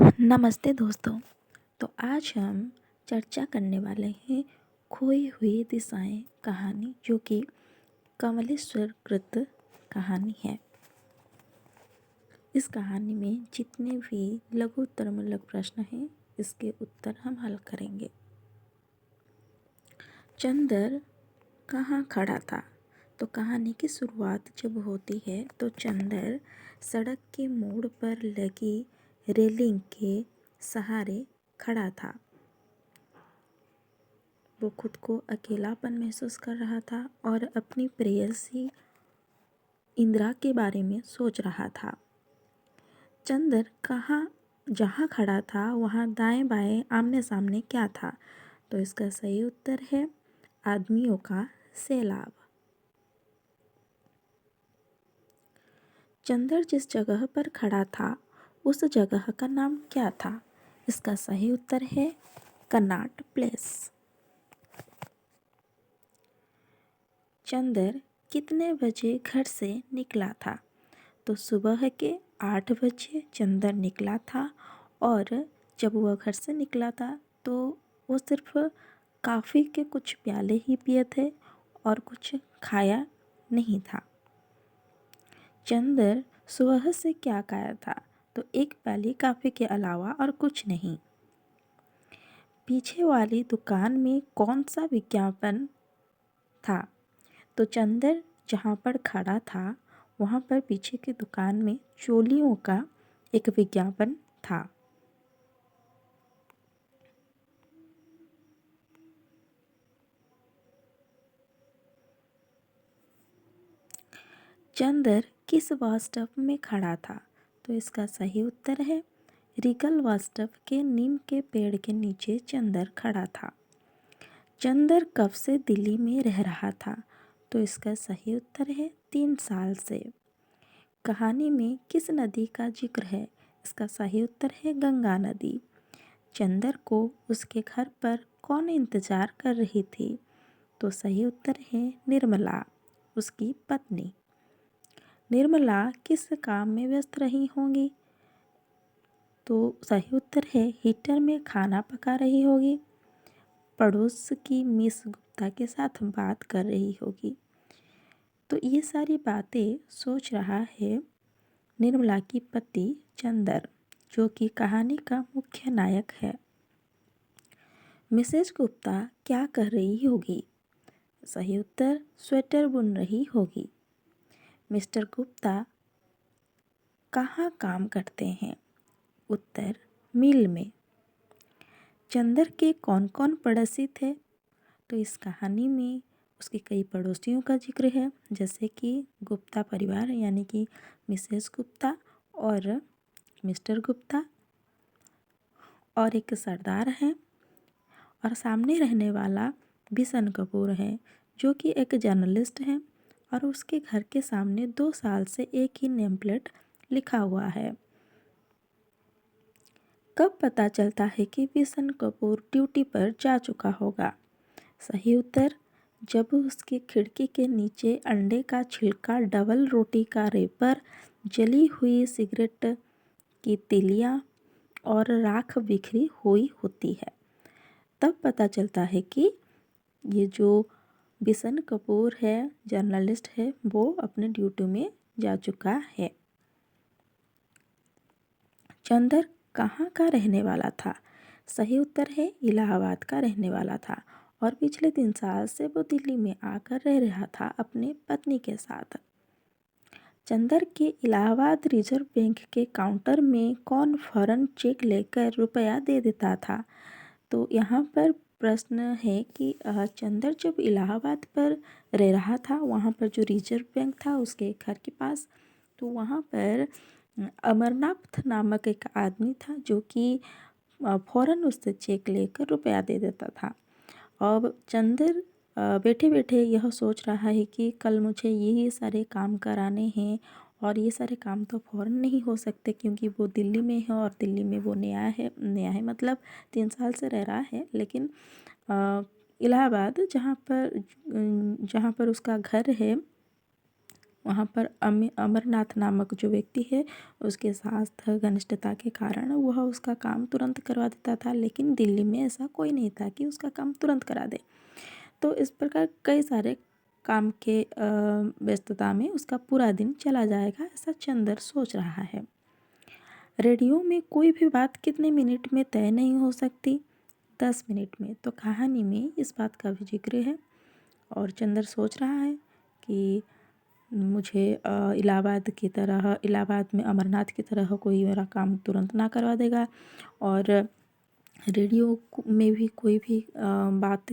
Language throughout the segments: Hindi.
नमस्ते दोस्तों। तो आज हम चर्चा करने वाले हैं खोई हुई दिशाएं कहानी, जो कि कमलेश्वर कृत कहानी है। इस कहानी में जितने भी लघु उत्तरमूलक प्रश्न हैं, इसके उत्तर हम हल करेंगे। चंदर कहाँ खड़ा था? तो कहानी की शुरुआत जब होती है तो चंदर सड़क के मोड़ पर लगी रेलिंग के सहारे खड़ा था। वो खुद को अकेलापन महसूस कर रहा था और अपनी प्रेयसी इंदिरा के बारे में सोच रहा था। चंदर जहाँ खड़ा था वहाँ दाएं बाएं आमने सामने क्या था? तो इसका सही उत्तर है आदमियों का सैलाब। चंदर जिस जगह पर खड़ा था उस जगह का नाम क्या था? इसका सही उत्तर है कनॉट प्लेस। चंदर कितने बजे घर से निकला था? तो सुबह के 8 बजे चंदर निकला था और जब वह घर से निकला था तो वो सिर्फ कॉफ़ी के कुछ प्याले ही पिए थे और कुछ खाया नहीं था। चंदर सुबह से क्या खाया था? तो एक प्याली कॉफ़ी के अलावा और कुछ नहीं। पीछे वाली दुकान में कौन सा विज्ञापन था? तो चंदर जहाँ पर खड़ा था वहाँ पर पीछे की दुकान में चोलियों का एक विज्ञापन था। चंदर किस बस स्टॉप में खड़ा था? तो इसका सही उत्तर है रीगल बस स्टॉप के नीम के पेड़ के नीचे चंदर खड़ा था। चंदर कब से दिल्ली में रह रहा था? तो इसका सही उत्तर है 3 साल से। कहानी में किस नदी का जिक्र है? इसका सही उत्तर है गंगा नदी। चंदर को उसके घर पर कौन इंतजार कर रही थी? तो सही उत्तर है निर्मला, उसकी पत्नी। निर्मला किस काम में व्यस्त रही होंगी? तो सही उत्तर है हीटर में खाना पका रही होगी, पड़ोस की मिस गुप्ता के साथ बात कर रही होगी। तो ये सारी बातें सोच रहा है निर्मला की पति चंदर, जो कि कहानी का मुख्य नायक है। मिसेज गुप्ता क्या कर रही होगी? सही उत्तर स्वेटर बुन रही होगी। मिस्टर गुप्ता कहाँ काम करते हैं? उत्तर मिल में। चंदर के कौन कौन पड़ोसी थे? तो इस कहानी में उसके कई पड़ोसियों का जिक्र है, जैसे कि गुप्ता परिवार यानी कि मिसेस गुप्ता और मिस्टर गुप्ता, और एक सरदार है, और सामने रहने वाला बिशन कपूर है, जो कि एक जर्नलिस्ट है, और उसके घर के सामने 2 साल से एक ही नेम प्लेट लिखा हुआ है। कब पता चलता है कि बिशन कपूर ड्यूटी पर जा चुका होगा? सही उत्तर जब उसकी खिड़की के नीचे अंडे का छिलका, डबल रोटी का रेपर, जली हुई सिगरेट की तिलियाँ और राख बिखरी हुई होती है। तब पता चलता है कि ये जो बिशन कपूर है, जर्नलिस्ट है, वो अपने ड्यूटी में जा चुका है। चंदर कहाँ का रहने वाला था? सही उत्तर है इलाहाबाद का रहने वाला था, और पिछले 3 साल से वो दिल्ली में आकर रह रहा था अपनी पत्नी के साथ। चंदर के इलाहाबाद रिजर्व बैंक के काउंटर में कौन फौरन चेक लेकर रुपया दे देता था? तो यहाँ पर प्रश्न है कि चंदर जब इलाहाबाद पर रह रहा था, वहाँ पर जो रिजर्व बैंक था उसके घर के पास, तो वहाँ पर अमरनाथ नामक एक आदमी था, जो कि फ़ौरन उससे चेक लेकर रुपया दे देता था। अब चंदर बैठे बैठे यह सोच रहा है कि कल मुझे ये सारे काम कराने हैं, और ये सारे काम तो फ़ौरन नहीं हो सकते क्योंकि वो दिल्ली में है, और दिल्ली में वो नया है मतलब 3 साल से रह रहा है। लेकिन इलाहाबाद जहाँ पर उसका घर है, वहाँ पर अमरनाथ नामक जो व्यक्ति है उसके साथ घनिष्ठता के कारण वह उसका काम तुरंत करवा देता था, लेकिन दिल्ली में ऐसा कोई नहीं था कि उसका काम तुरंत करा दे। तो इस प्रकार कई सारे काम के व्यस्तता में उसका पूरा दिन चला जाएगा, ऐसा चंदर सोच रहा है। रेडियो में कोई भी बात कितने मिनट में तय नहीं हो सकती, 10 मिनट में। तो कहानी में इस बात का भी जिक्र है और चंदर सोच रहा है कि मुझे इलाहाबाद में अमरनाथ की तरह कोई मेरा काम तुरंत ना करवा देगा, और रेडियो में भी कोई भी बात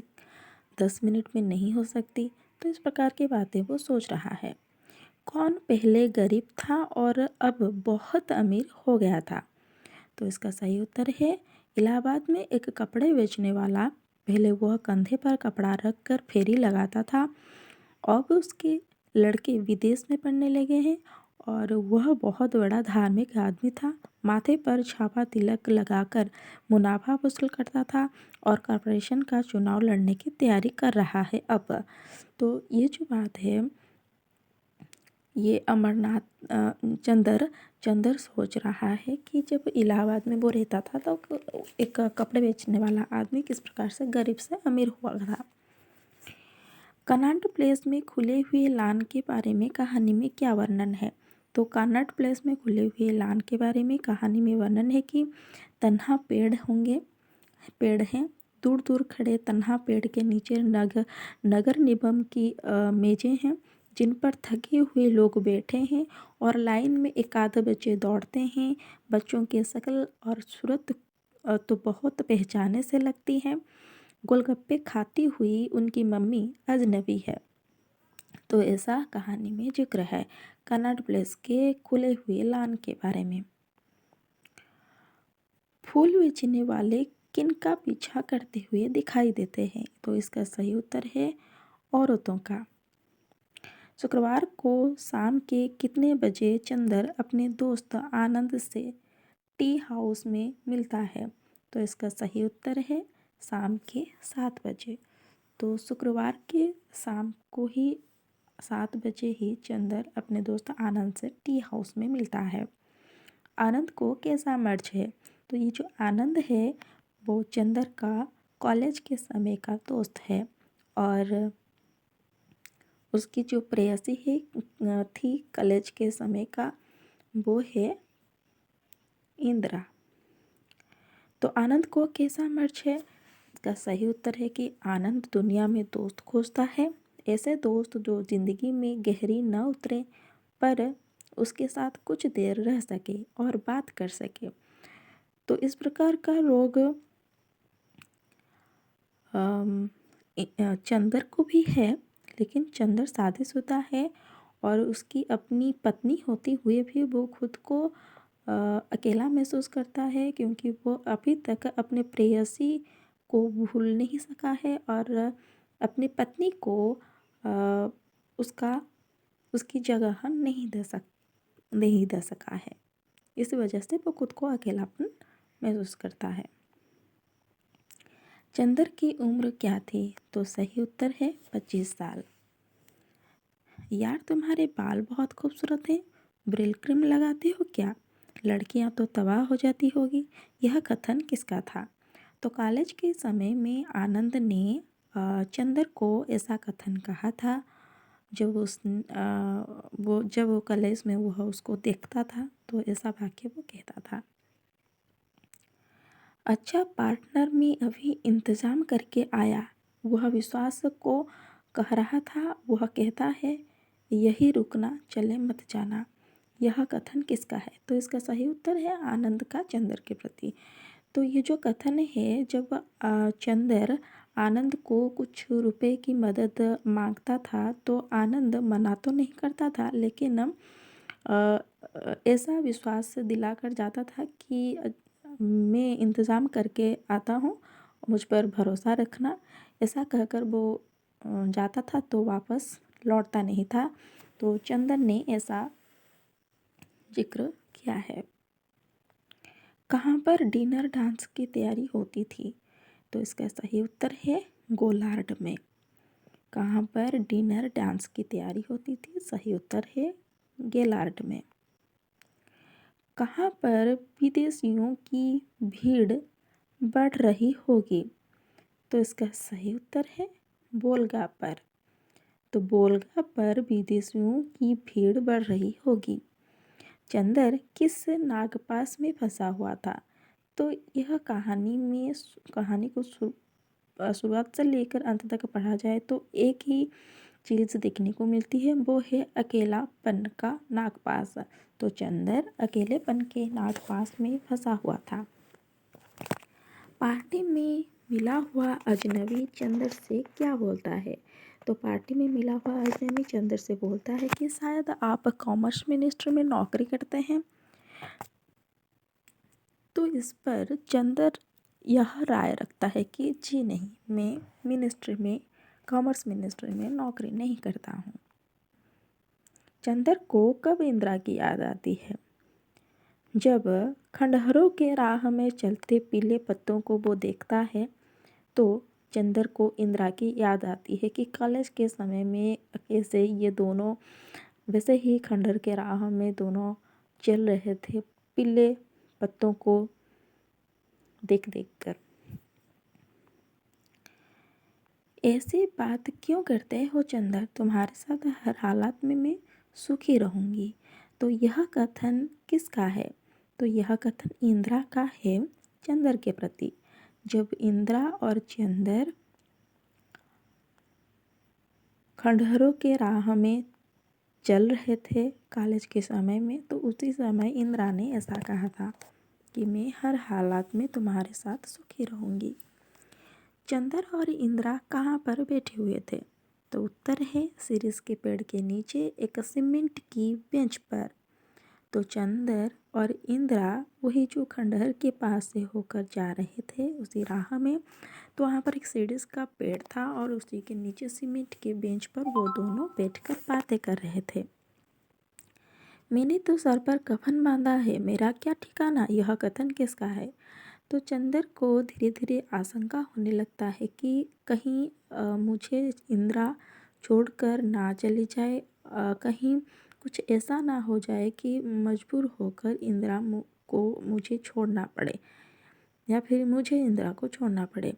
10 मिनट में नहीं हो सकती। तो इस प्रकार की बातें वो सोच रहा है। कौन पहले गरीब था और अब बहुत अमीर हो गया था? तो इसका सही उत्तर है इलाहाबाद में एक कपड़े बेचने वाला। पहले वह कंधे पर कपड़ा रख कर फेरी लगाता था, अब उसके लड़के विदेश में पढ़ने लगे हैं और वह बहुत बड़ा धार्मिक आदमी था। माथे पर छापा तिलक लगाकर मुनाफा वसूल करता था और कॉरपोरेशन का चुनाव लड़ने की तैयारी कर रहा है अब। तो ये जो बात है ये चंदर सोच रहा है कि जब इलाहाबाद में वो रहता था तो एक कपड़े बेचने वाला आदमी किस प्रकार से गरीब से अमीर हुआ था। कनॉट प्लेस में खुले हुए लान के बारे में कहानी में क्या वर्णन है? तो कनॉट प्लेस में खुले हुए लान के बारे में कहानी में वर्णन है कि तन्हा पेड़ हैं, दूर दूर खड़े तन्हा पेड़ के नीचे नगर निगम की मेजें हैं जिन पर थके हुए लोग बैठे हैं और लाइन में एक आध बच्चे दौड़ते हैं। बच्चों की शक्ल और सूरत तो बहुत पहचाने से लगती है। गोलगप्पे खाती हुई उनकी मम्मी अजनबी है। तो ऐसा कहानी में जिक्र है कनॉट प्लेस के खुले हुए लान के बारे में। फूल बेचने वाले किन का पीछा करते हुए दिखाई देते हैं? तो इसका सही उत्तर है औरतों का। शुक्रवार को शाम के कितने बजे चंदर अपने दोस्त आनंद से टी हाउस में मिलता है? तो इसका सही उत्तर है शाम के 7 बजे। तो शुक्रवार के शाम को ही 7 बजे ही चंदर अपने दोस्त आनंद से टी हाउस में मिलता है। आनंद को कैसा मर्ज है? तो ये जो आनंद है वो चंदर का कॉलेज के समय का दोस्त है और उसकी जो प्रेयसी है थी कॉलेज के समय का वो है इंदिरा। तो आनंद को कैसा मर्ज है? इसका सही उत्तर है कि आनंद दुनिया में दोस्त खोजता है, ऐसे दोस्त जो जिंदगी में गहरी न उतरे पर उसके साथ कुछ देर रह सके और बात कर सके। तो इस प्रकार का रोग चंदर को भी है, लेकिन चंदर शादीशुदा है और उसकी अपनी पत्नी होते हुए भी वो खुद को अकेला महसूस करता है क्योंकि वो अभी तक अपने प्रेयसी को भूल नहीं सका है और अपनी पत्नी को उसकी जगह नहीं दे सका है। इस वजह से वो खुद को अकेलापन महसूस करता है। चंदर की उम्र क्या थी? तो सही उत्तर है 25 साल। यार तुम्हारे बाल बहुत खूबसूरत हैं, ब्रिल क्रीम लगाते हो क्या? लड़कियां तो तबाह हो जाती होगी। यह कथन किसका था? तो कॉलेज के समय में आनंद ने चंदर को ऐसा कथन कहा था जब वो कॉलेज में वह उसको देखता था तो ऐसा वाक्य वो कहता था। अच्छा पार्टनर में अभी इंतज़ाम करके आया, वह विश्वास को कह रहा था। वह कहता है यही रुकना, चले मत जाना। यह कथन किसका है? तो इसका सही उत्तर है आनंद का चंदर के प्रति। तो ये जो कथन है जब चंदर आनंद को कुछ रुपए की मदद मांगता था तो आनंद मना तो नहीं करता था, लेकिन ऐसा विश्वास दिला कर जाता था कि मैं इंतज़ाम करके आता हूँ, मुझ पर भरोसा रखना। ऐसा कहकर वो जाता था तो वापस लौटता नहीं था। तो चंदन ने ऐसा जिक्र किया है। कहाँ पर डिनर डांस की तैयारी होती थी? तो इसका सही उत्तर है गोलार्ड में। कहाँ पर डिनर डांस की तैयारी होती थी? सही उत्तर है गेलार्ड में। कहाँ पर विदेशियों की भीड़ बढ़ रही होगी? तो इसका सही उत्तर है वोल्गा पर। तो वोल्गा पर विदेशियों की भीड़ बढ़ रही होगी। चंदर किस नागपाश में फंसा हुआ था? तो यह कहानी को शुरुआत से लेकर अंत तक पढ़ा जाए तो एक ही चीज़ देखने को मिलती है, वो है अकेलापन का नागपाश। तो चंदर अकेलेपन के नागपाश में फंसा हुआ था। पार्टी में मिला हुआ अजनबी चंदर से क्या बोलता है? तो पार्टी में मिला हुआ अजनबी चंदर से बोलता है कि शायद आप कॉमर्स मिनिस्ट्री में नौकरी करते हैं। तो इस पर चंदर यह राय रखता है कि जी नहीं, मैं कॉमर्स मिनिस्ट्री में नौकरी नहीं करता हूँ। चंदर को कब इंदिरा की याद आती है? जब खंडहरों के राह में चलते पीले पत्तों को वो देखता है तो चंदर को इंदिरा की याद आती है कि कॉलेज के समय में कैसे ये दोनों वैसे ही खंडहर के राह में दोनों चल रहे थे पीले पत्तों को देख देख कर। ऐसी बात क्यों करते हो चंदर? तुम्हारे साथ हर हालात में मैं सुखी रहूँगी। तो यह कथन किसका है? तो यह कथन इंदिरा का है चंदर के प्रति। जब इंदिरा और चंदर खंडहरों के राह में चल रहे थे कॉलेज के समय में, तो उसी समय इंदिरा ने ऐसा कहा था कि मैं हर हालात में तुम्हारे साथ सुखी रहूँगी। चंदर और इंदिरा कहाँ पर बैठे हुए थे? तो उत्तर है शीरीष के पेड़ के नीचे एक सीमेंट की बेंच पर। तो चंदर और इंदिरा वही जो खंडहर के पास से होकर जा रहे थे उसी राह में, तो वहाँ पर एक शीरीष का पेड़ था और उसी के नीचे सीमेंट के बेंच पर वो दोनों बैठकर बातें कर रहे थे। मैंने तो सर पर कफन बांधा है, मेरा क्या ठिकाना? यह कथन किसका है? तो चंदर को धीरे धीरे आशंका होने लगता है कि कहीं मुझे इंदिरा छोड़कर ना चली जाए, कहीं कुछ ऐसा ना हो जाए कि मजबूर होकर इंदिरा को मुझे छोड़ना पड़े या फिर मुझे इंदिरा को छोड़ना पड़े।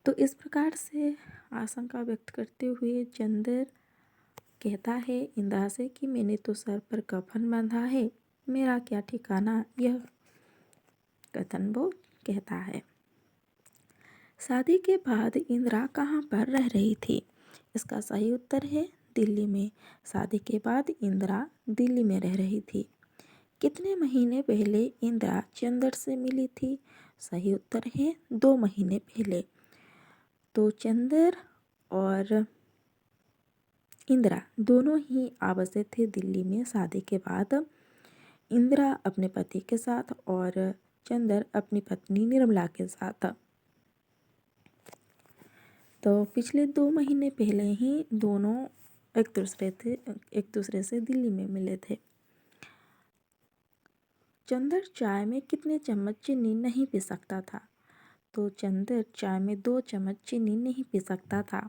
तो इस प्रकार से आशंका व्यक्त करते हुए चंदर कहता है इंदिरा से कि मैंने तो सर पर कफन बांधा है, मेरा क्या ठिकाना? यह कथन वो कहता है। शादी के बाद इंदिरा कहाँ पर रह रही थी? इसका सही उत्तर है दिल्ली में। शादी के बाद इंदिरा दिल्ली में रह रही थी। कितने महीने पहले इंदिरा चंदर से मिली थी? सही उत्तर है 2 महीने पहले। तो चंदर और इंदिरा दोनों ही आवासे थे दिल्ली में शादी के बाद। इंदिरा अपने पति के साथ और चंदर अपनी पत्नी निर्मला के साथ। तो पिछले 2 महीने पहले ही दोनों एक दूसरे से दिल्ली में मिले थे। चंदर चाय में कितने चम्मच चीनी नहीं पी सकता था? तो चंदर चाय में 2 चम्मच चीनी नहीं पी सकता था।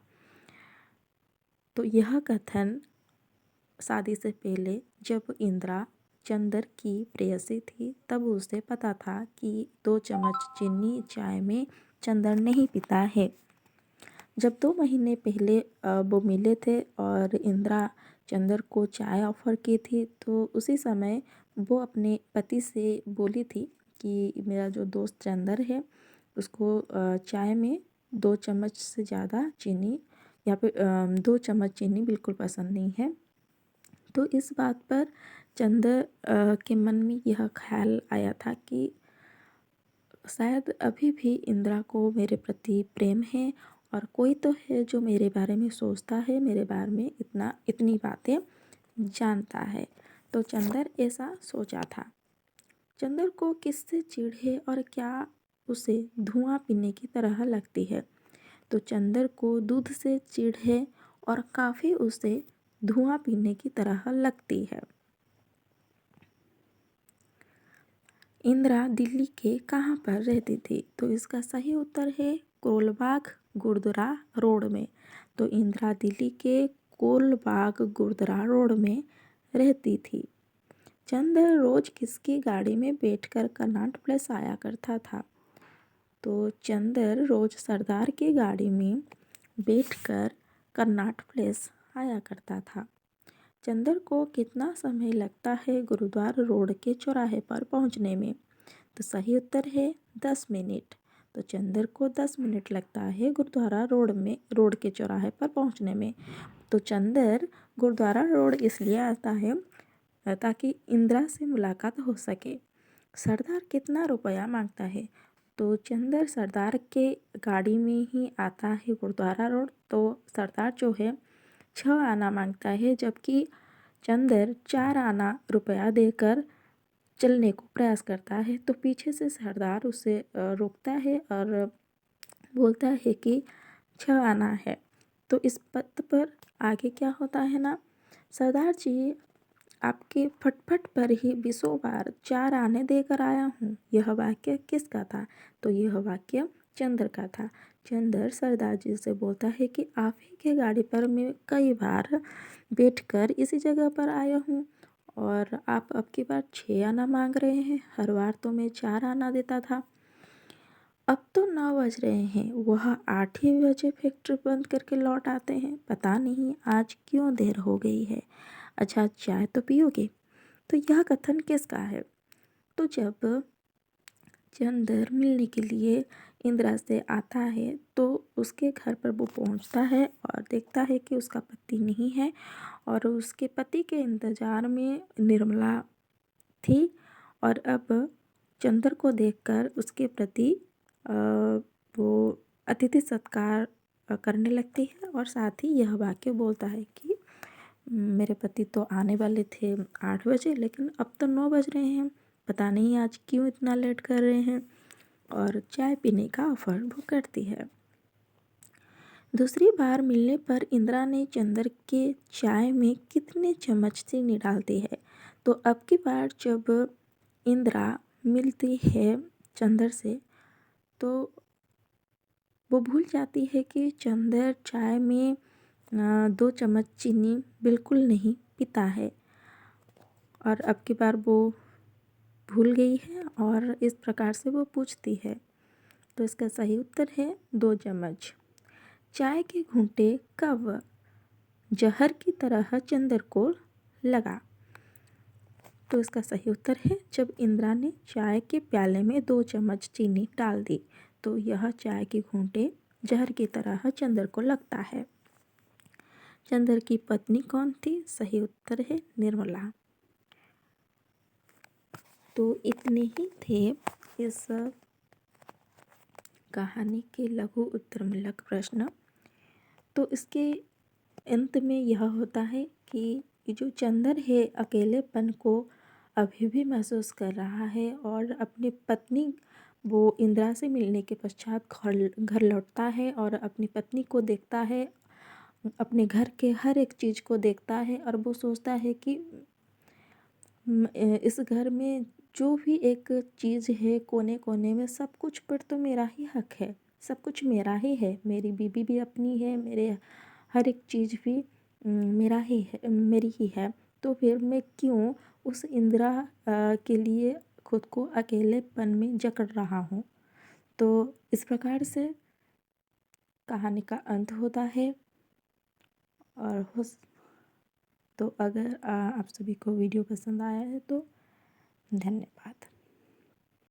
तो यह कथन शादी से पहले जब इंदिरा चंदर की प्रेयसी थी तब उसे पता था कि 2 चम्मच चीनी चाय में चंदर नहीं पीता है। जब 2 महीने पहले वो मिले थे और इंदिरा चंदर को चाय ऑफ़र की थी तो उसी समय वो अपने पति से बोली थी कि मेरा जो दोस्त चंदर है उसको चाय में 2 चम्मच से ज़्यादा चीनी या फिर 2 चम्मच चीनी बिल्कुल पसंद नहीं है। तो इस बात पर चंदर के मन में यह ख्याल आया था कि शायद अभी भी इंदिरा को मेरे प्रति प्रेम है और कोई तो है जो मेरे बारे में सोचता है, मेरे बारे में इतनी बातें जानता है। तो चंदर ऐसा सोचा था। चंदर को किससे चिढ़ है और क्या उसे धुआं पीने की तरह लगती है? तो चंदर को दूध से चिढ़ है और काफ़ी उसे धुआं पीने की तरह लगती है। इंदिरा दिल्ली के कहाँ पर रहती थी? तो इसका सही उत्तर है कोलबाग गुरुद्वारा रोड में। तो इंदिरा दिल्ली के कोलबाग गुरुद्वारा रोड में रहती थी। चंदर रोज किसकी गाड़ी में बैठकर कनॉट प्लेस आया करता था? तो चंदर रोज सरदार की गाड़ी में बैठकर कनॉट प्लेस आया करता था। चंदर को कितना समय लगता है गुरुद्वारा रोड के चौराहे पर पहुंचने में? तो सही उत्तर है 10 मिनट। तो चंदर को 10 मिनट लगता है गुरुद्वारा रोड के चौराहे पर पहुंचने में। तो चंदर गुरुद्वारा रोड इसलिए आता है ताकि इंदिरा से मुलाकात हो सके। सरदार कितना रुपया मांगता है? तो चंदर सरदार के गाड़ी में ही आता है गुरुद्वारा रोड। तो सरदार जो है 6 आना मांगता है, जबकि चंदर 4 आना रुपया देकर चलने को प्रयास करता है। तो पीछे से सरदार उसे रोकता है और बोलता है कि 6 आना है। तो इस पद पर आगे क्या होता है ना, सरदार जी आपके फटफट पर ही 20 बार 4 आने देकर आया हूँ। यह वाक्य किसका था? तो यह वाक्य चंदर का था। चंदर सरदार जी से बोलता है कि आप ही के गाड़ी पर मैं कई बार बैठकर इसी जगह पर आया हूँ और आप अब की बार 6 आना मांग रहे हैं। हर बार तो मैं 4 आना देता था। अब तो 9 बज रहे हैं, वह 8 ही बजे फैक्ट्री बंद करके लौट आते हैं। पता नहीं आज क्यों देर हो गई है। अच्छा, चाय तो पियोगे? तो यह कथन किसका है? तो जब चंदर मिलने के लिए इंदिरा से आता है तो उसके घर पर वो पहुंचता है और देखता है कि उसका पति नहीं है और उसके पति के इंतज़ार में निर्मला थी। और अब चंदर को देखकर उसके प्रति वो अतिथि सत्कार करने लगती है और साथ ही यह वाक्य बोलता है कि मेरे पति तो आने वाले थे 8 बजे, लेकिन अब तो 9 बज रहे हैं। पता नहीं आज क्यों इतना लेट कर रहे हैं। और चाय पीने का ऑफर वो करती है। दूसरी बार मिलने पर इंदिरा ने चंदर के चाय में कितने चम्मच चीनी डालती है? तो अब की बार जब इंदिरा मिलती है चंदर से तो वो भूल जाती है कि चंदर चाय में 2 चम्मच चीनी बिल्कुल नहीं पीता है और अब की बार वो भूल गई है और इस प्रकार से वो पूछती है। तो इसका सही उत्तर है 2 चम्मच। चाय के घूंटे कब जहर की तरह चंदर को लगा? तो इसका सही उत्तर है जब इंदिरा ने चाय के प्याले में 2 चम्मच चीनी डाल दी। तो यह चाय के घूंटे जहर की तरह चंदर को लगता है। चंदर की पत्नी कौन थी? सही उत्तर है निर्मला। तो इतने ही थे इस कहानी के लघु उत्तरमूलक प्रश्न। तो इसके अंत में यह होता है कि जो चंदर है अकेलेपन को अभी भी महसूस कर रहा है और अपनी पत्नी वो इंदिरा से मिलने के पश्चात घर लौटता है और अपनी पत्नी को देखता है, अपने घर के हर एक चीज़ को देखता है और वो सोचता है कि इस घर में जो भी एक चीज़ है कोने कोने में सब कुछ पर तो मेरा ही हक है, सब कुछ मेरा ही है। मेरी बीबी भी अपनी है, मेरे हर एक चीज़ भी मेरा ही है, मेरी ही है। तो फिर मैं क्यों उस इंदिरा के लिए खुद को अकेलेपन में जकड़ रहा हूँ। तो इस प्रकार से कहानी का अंत होता है। और तो अगर आप सभी को वीडियो पसंद आया है तो धन्यवाद।